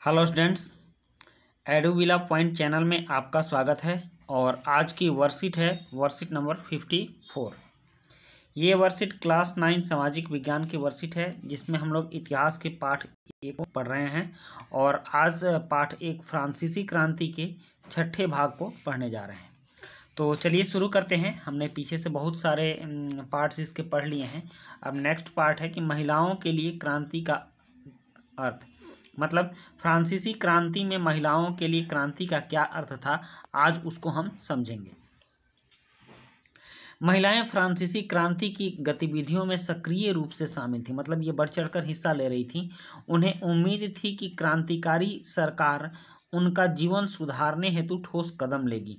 Hello students, एडुविला point channel में आपका स्वागत है। और आज की वर्कशीट है वर्कशीट नंबर 54। ये वर्कशीट क्लास 9 सामाजिक विज्ञान की वर्कशीट है, जिसमें हम लोग इतिहास के पाठ 1 को पढ़ रहे हैं। और आज पाठ 1 फ्रांसीसी क्रांति के 6ठे भाग को पढ़ने जा रहे हैं। तो चलिए शुरू करते हैं। हमने पीछे से बहुत सारे पार्ट्स इसके पढ़ लिए हैं। अब नेक्स्ट पार्ट है कि महिलाओं के लिए क्रांति का अर्थ, मतलब फ्रांसीसी क्रांति में महिलाओं के लिए क्रांति का क्या अर्थ था, आज उसको हम समझेंगे। महिलाएं फ्रांसीसी क्रांति की गतिविधियों में सक्रिय रूप से शामिल थी, मतलब ये बढ़ चढ़कर हिस्सा ले रही थी। उन्हें उम्मीद थी कि क्रांतिकारी सरकार उनका जीवन सुधारने हेतु ठोस कदम लेगी।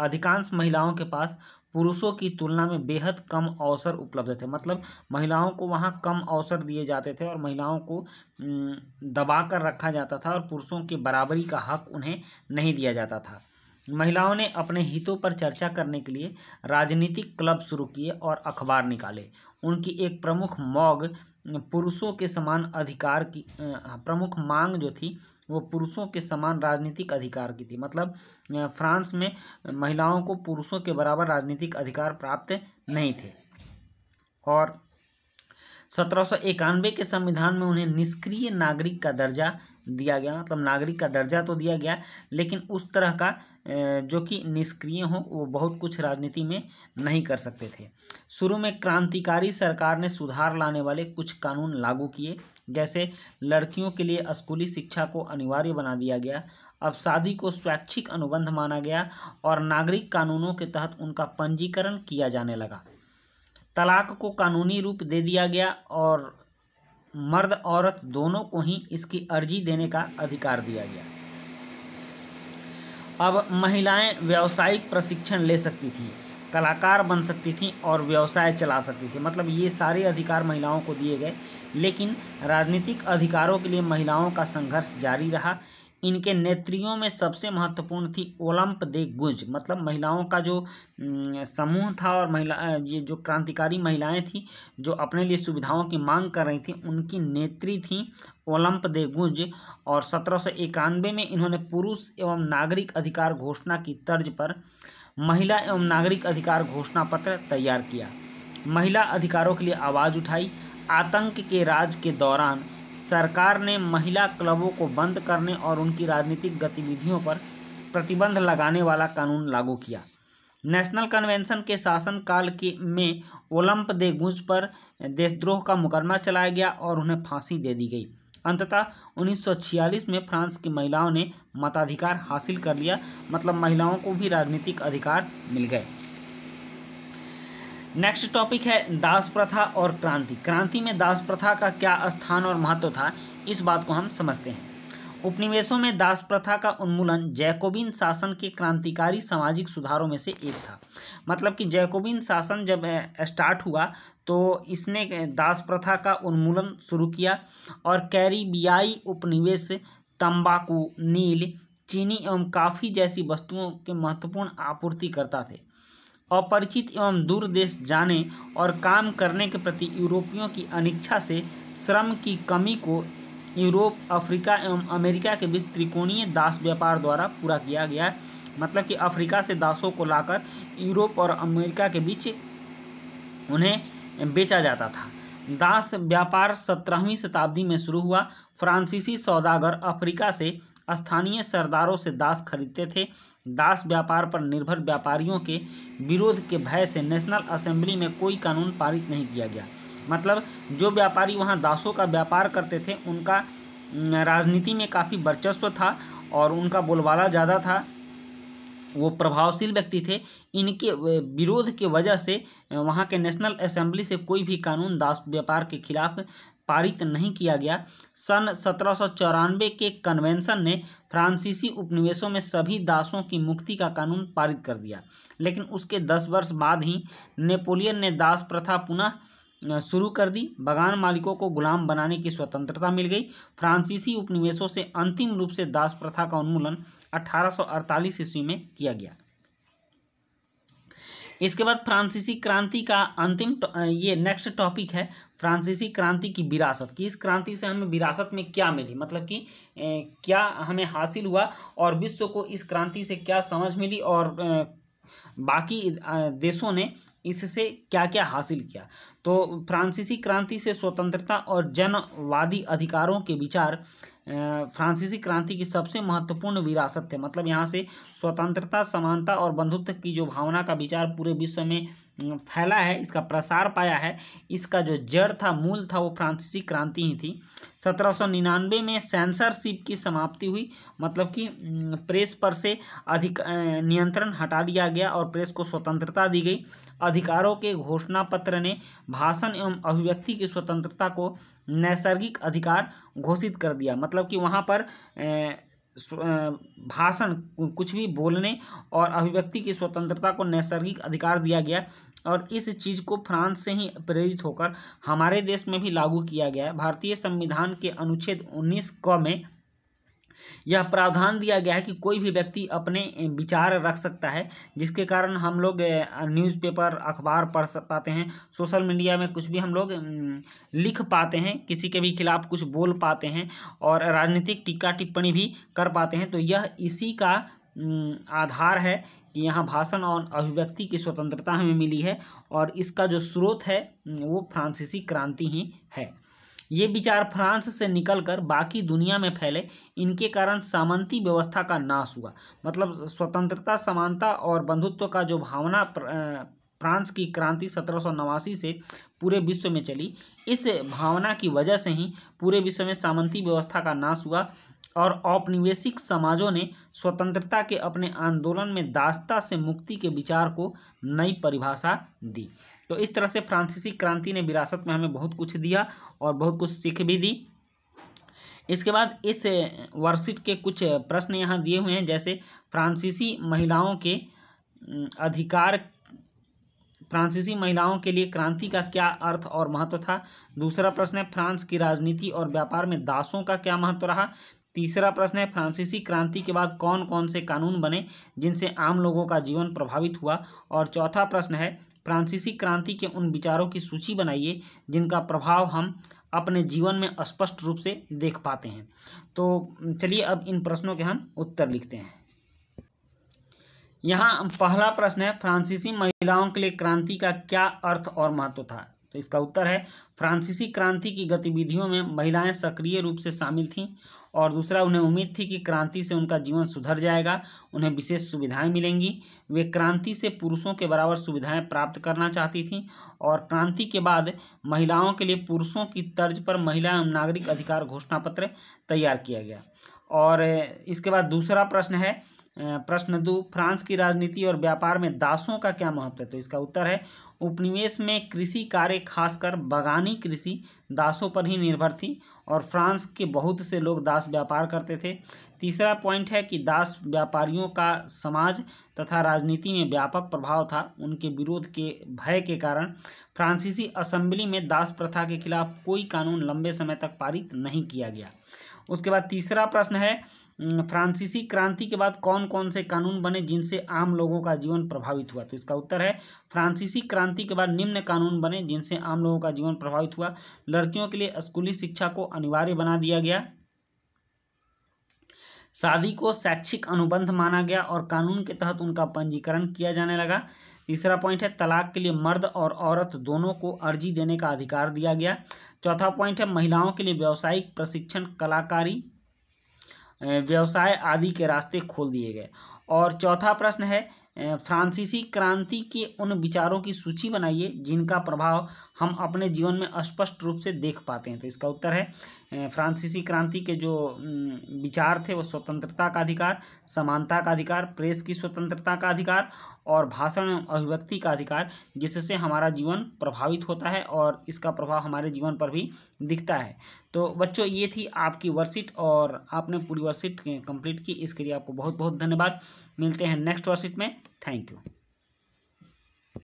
अधिकांश महिलाओं के पास पुरुषों की तुलना में बेहद कम अवसर उपलब्ध थे, मतलब महिलाओं को वहाँ कम अवसर दिए जाते थे और महिलाओं को दबा कर रखा जाता था और पुरुषों की बराबरी का हक उन्हें नहीं दिया जाता था। महिलाओं ने अपने हितों पर चर्चा करने के लिए राजनीतिक क्लब शुरू किए और अखबार निकाले। उनकी एक प्रमुख मौग पुरुषों के समान अधिकार की प्रमुख मांग जो थी वो पुरुषों के समान राजनीतिक अधिकार की थी। मतलब फ्रांस में महिलाओं को पुरुषों के बराबर राजनीतिक अधिकार प्राप्त नहीं थे। और 1791 के संविधान में उन्हें निष्क्रिय नागरिक का दर्जा दिया गया, मतलब नागरिक का दर्जा तो दिया गया, लेकिन उस तरह का जो कि निष्क्रिय हो, वो बहुत कुछ राजनीति में नहीं कर सकते थे। शुरू में क्रांतिकारी सरकार ने सुधार लाने वाले कुछ कानून लागू किए, जैसे लड़कियों के लिए स्कूली शिक्षा को अनिवार्य बना दिया गया। अब शादी को स्वैच्छिक अनुबंध माना गया और नागरिक कानूनों के तहत उनका पंजीकरण किया जाने लगा। तलाक को कानूनी रूप दे दिया गया और मर्द औरत दोनों को ही इसकी अर्जी देने का अधिकार दिया गया। अब महिलाएं व्यावसायिक प्रशिक्षण ले सकती थीं, कलाकार बन सकती थीं और व्यवसाय चला सकती थीं। मतलब ये सारे अधिकार महिलाओं को दिए गए, लेकिन राजनीतिक अधिकारों के लिए महिलाओं का संघर्ष जारी रहा। इनके नेत्रियों में सबसे महत्वपूर्ण थी ओलंप दे गुज, मतलब महिलाओं का जो समूह था और ये जो क्रांतिकारी महिलाएं थी जो अपने लिए सुविधाओं की मांग कर रही थी, उनकी नेत्री थी ओलंप दे गुज। और 1791 में इन्होंने पुरुष एवं नागरिक अधिकार घोषणा की तर्ज पर महिला एवं नागरिक अधिकार घोषणा पत्र तैयार किया। महिला अधिकारों के लिए आवाज़ उठाई। आतंक के राज के दौरान सरकार ने महिला क्लबों को बंद करने और उनकी राजनीतिक गतिविधियों पर प्रतिबंध लगाने वाला कानून लागू किया। नेशनल कन्वेंशन के शासनकाल में ओलंप दे गुज पर देशद्रोह का मुकदमा चलाया गया और उन्हें फांसी दे दी गई। अंततः 1946 में फ्रांस की महिलाओं ने मताधिकार हासिल कर लिया, मतलब महिलाओं को भी राजनीतिक अधिकार मिल गए। नेक्स्ट टॉपिक है दास प्रथा और क्रांति। क्रांति में दास प्रथा का क्या स्थान और महत्व था, इस बात को हम समझते हैं। उपनिवेशों में दास प्रथा का उन्मूलन जैकोबिन शासन के क्रांतिकारी सामाजिक सुधारों में से एक था। मतलब कि जैकोबिन शासन जब स्टार्ट हुआ तो इसने दास प्रथा का उन्मूलन शुरू किया और कैरिबियाई उपनिवेश तंबाकू, नील, चीनी एवं कॉफ़ी जैसी वस्तुओं के महत्वपूर्ण आपूर्तिकर्ता थे। अपरिचित एवं दूर देश जाने और काम करने के प्रति यूरोपियों की अनिच्छा से श्रम की कमी को यूरोप, अफ्रीका एवं अमेरिका के बीच त्रिकोणीय दास व्यापार द्वारा पूरा किया गया। मतलब कि अफ्रीका से दासों को लाकर यूरोप और अमेरिका के बीच उन्हें बेचा जाता था। दास व्यापार 17वीं शताब्दी में शुरू हुआ। फ्रांसीसी सौदागर अफ्रीका से स्थानीय सरदारों से दास खरीदते थे। दास व्यापार पर निर्भर व्यापारियों के विरोध के भय से नेशनल असेंबली में कोई कानून पारित नहीं किया गया। मतलब जो व्यापारी वहां दासों का व्यापार करते थे उनका राजनीति में काफ़ी वर्चस्व था और उनका बोलबाला ज़्यादा था, वो प्रभावशील व्यक्ति थे। इनके विरोध की वजह से वहाँ के नेशनल असेंबली से कोई भी कानून दास व्यापार के खिलाफ पारित नहीं किया गया। सन 1794 के कन्वेंशन ने फ्रांसीसी उपनिवेशों में सभी दासों की मुक्ति का कानून पारित कर दिया, लेकिन उसके 10 वर्ष बाद ही नेपोलियन ने दास प्रथा पुनः शुरू कर दी। बागान मालिकों को गुलाम बनाने की स्वतंत्रता मिल गई। फ्रांसीसी उपनिवेशों से अंतिम रूप से दास प्रथा का उन्मूलन 1848 ईस्वी में किया गया। इसके बाद फ्रांसीसी क्रांति का अंतिम ये नेक्स्ट टॉपिक है फ्रांसीसी क्रांति की विरासत, कि इस क्रांति से हमें विरासत में क्या मिली, मतलब कि क्या हमें हासिल हुआ और विश्व को इस क्रांति से क्या समझ मिली और बाकी देशों ने इससे क्या क्या हासिल किया। तो फ्रांसीसी क्रांति से स्वतंत्रता और जनवादी अधिकारों के विचार फ्रांसीसी क्रांति की सबसे महत्वपूर्ण विरासत थे। मतलब यहाँ से स्वतंत्रता, समानता और बंधुत्व की जो भावना का विचार पूरे विश्व में फैला है, इसका प्रसार पाया है, इसका जो जड़ था, मूल था, वो फ्रांसीसी क्रांति ही थी। 1799 में सेंसरशिप की समाप्ति हुई, मतलब कि प्रेस पर से अधिक नियंत्रण हटा दिया गया और प्रेस को स्वतंत्रता दी गई। अधिकारों के घोषणा पत्र ने भाषण एवं अभिव्यक्ति की स्वतंत्रता को नैसर्गिक अधिकार घोषित कर दिया। मतलब कि वहाँ पर भाषण, कुछ भी बोलने और अभिव्यक्ति की स्वतंत्रता को नैसर्गिक अधिकार दिया गया और इस चीज़ को फ्रांस से ही प्रेरित होकर हमारे देश में भी लागू किया गया है। भारतीय संविधान के अनुच्छेद 19 क में यह प्रावधान दिया गया है कि कोई भी व्यक्ति अपने विचार रख सकता है, जिसके कारण हम लोग न्यूज़पेपर, अखबार पढ़ पाते हैं, सोशल मीडिया में कुछ भी हम लोग लिख पाते हैं, किसी के भी खिलाफ कुछ बोल पाते हैं और राजनीतिक टीका टिप्पणी भी कर पाते हैं। तो यह इसी का आधार है कि यहाँ भाषण और अभिव्यक्ति की स्वतंत्रता हमें मिली है और इसका जो स्रोत है वो फ्रांसीसी क्रांति ही है। ये विचार फ्रांस से निकलकर बाकी दुनिया में फैले, इनके कारण सामंती व्यवस्था का नाश हुआ। मतलब स्वतंत्रता, समानता और बंधुत्व का जो भावना फ्रांस की क्रांति 1789 से पूरे विश्व में चली, इस भावना की वजह से ही पूरे विश्व में सामंती व्यवस्था का नाश हुआ और औपनिवेशिक समाजों ने स्वतंत्रता के अपने आंदोलन में दासता से मुक्ति के विचार को नई परिभाषा दी। तो इस तरह से फ्रांसीसी क्रांति ने विरासत में हमें बहुत कुछ दिया और बहुत कुछ सीख भी दी। इसके बाद इस वर्कशीट के कुछ प्रश्न यहाँ दिए हुए हैं, जैसे फ्रांसीसी महिलाओं के अधिकार, फ्रांसीसी महिलाओं के लिए क्रांति का क्या अर्थ और महत्व था। दूसरा प्रश्न है फ्रांस की राजनीति और व्यापार में दासों का क्या महत्व रहा। तीसरा प्रश्न है फ्रांसीसी क्रांति के बाद कौन कौन से कानून बने जिनसे आम लोगों का जीवन प्रभावित हुआ। और चौथा प्रश्न है फ्रांसीसी क्रांति के उन विचारों की सूची बनाइए जिनका प्रभाव हम अपने जीवन में स्पष्ट रूप से देख पाते हैं। तो चलिए अब इन प्रश्नों के हम उत्तर लिखते हैं। यहाँ पहला प्रश्न है फ्रांसीसी महिलाओं के लिए क्रांति का क्या अर्थ और महत्व था। तो इसका उत्तर है फ्रांसीसी क्रांति की गतिविधियों में महिलाएं सक्रिय रूप से शामिल थीं और दूसरा, उन्हें उम्मीद थी कि क्रांति से उनका जीवन सुधर जाएगा, उन्हें विशेष सुविधाएं मिलेंगी। वे क्रांति से पुरुषों के बराबर सुविधाएं प्राप्त करना चाहती थीं और क्रांति के बाद महिलाओं के लिए पुरुषों की तर्ज पर महिला एवं नागरिक अधिकार घोषणा पत्र तैयार किया गया। और इसके बाद दूसरा प्रश्न है प्रश्न 2, फ्रांस की राजनीति और व्यापार में दासों का क्या महत्व है। तो इसका उत्तर है उपनिवेश में कृषि कार्य, खासकर बागानी कृषि, दासों पर ही निर्भर थी और फ्रांस के बहुत से लोग दास व्यापार करते थे। तीसरा पॉइंट है कि दास व्यापारियों का समाज तथा राजनीति में व्यापक प्रभाव था। उनके विरोध के भय के कारण फ्रांसीसी असेंबली में दास प्रथा के खिलाफ कोई कानून लंबे समय तक पारित नहीं किया गया। उसके बाद तीसरा प्रश्न है फ्रांसीसी क्रांति के बाद कौन कौन से कानून बने जिनसे आम लोगों का जीवन प्रभावित हुआ। तो इसका उत्तर है फ्रांसीसी क्रांति के बाद निम्न कानून बने जिनसे आम लोगों का जीवन प्रभावित हुआ। लड़कियों के लिए स्कूली शिक्षा को अनिवार्य बना दिया गया, शादी को शैक्षिक अनुबंध माना गया और कानून के तहत उनका पंजीकरण किया जाने लगा। तीसरा पॉइंट है तलाक के लिए मर्द और औरत दोनों को अर्जी देने का अधिकार दिया गया। चौथा पॉइंट है महिलाओं के लिए व्यावसायिक प्रशिक्षण, कलाकारी, व्यवसाय आदि के रास्ते खोल दिए गए। और चौथा प्रश्न है फ्रांसीसी क्रांति के उन विचारों की सूची बनाइए जिनका प्रभाव हम अपने जीवन में स्पष्ट रूप से देख पाते हैं। तो इसका उत्तर है फ्रांसीसी क्रांति के जो विचार थे वो स्वतंत्रता का अधिकार, समानता का अधिकार, प्रेस की स्वतंत्रता का अधिकार और भाषण एवं अभिव्यक्ति का अधिकार, जिससे हमारा जीवन प्रभावित होता है और इसका प्रभाव हमारे जीवन पर भी दिखता है। तो बच्चों ये थी आपकी वर्कशीट और आपने पूरी वर्कशीट कंप्लीट की, इसके लिए आपको बहुत बहुत धन्यवाद। मिलते हैं नेक्स्ट वर्कशीट में। Thank you.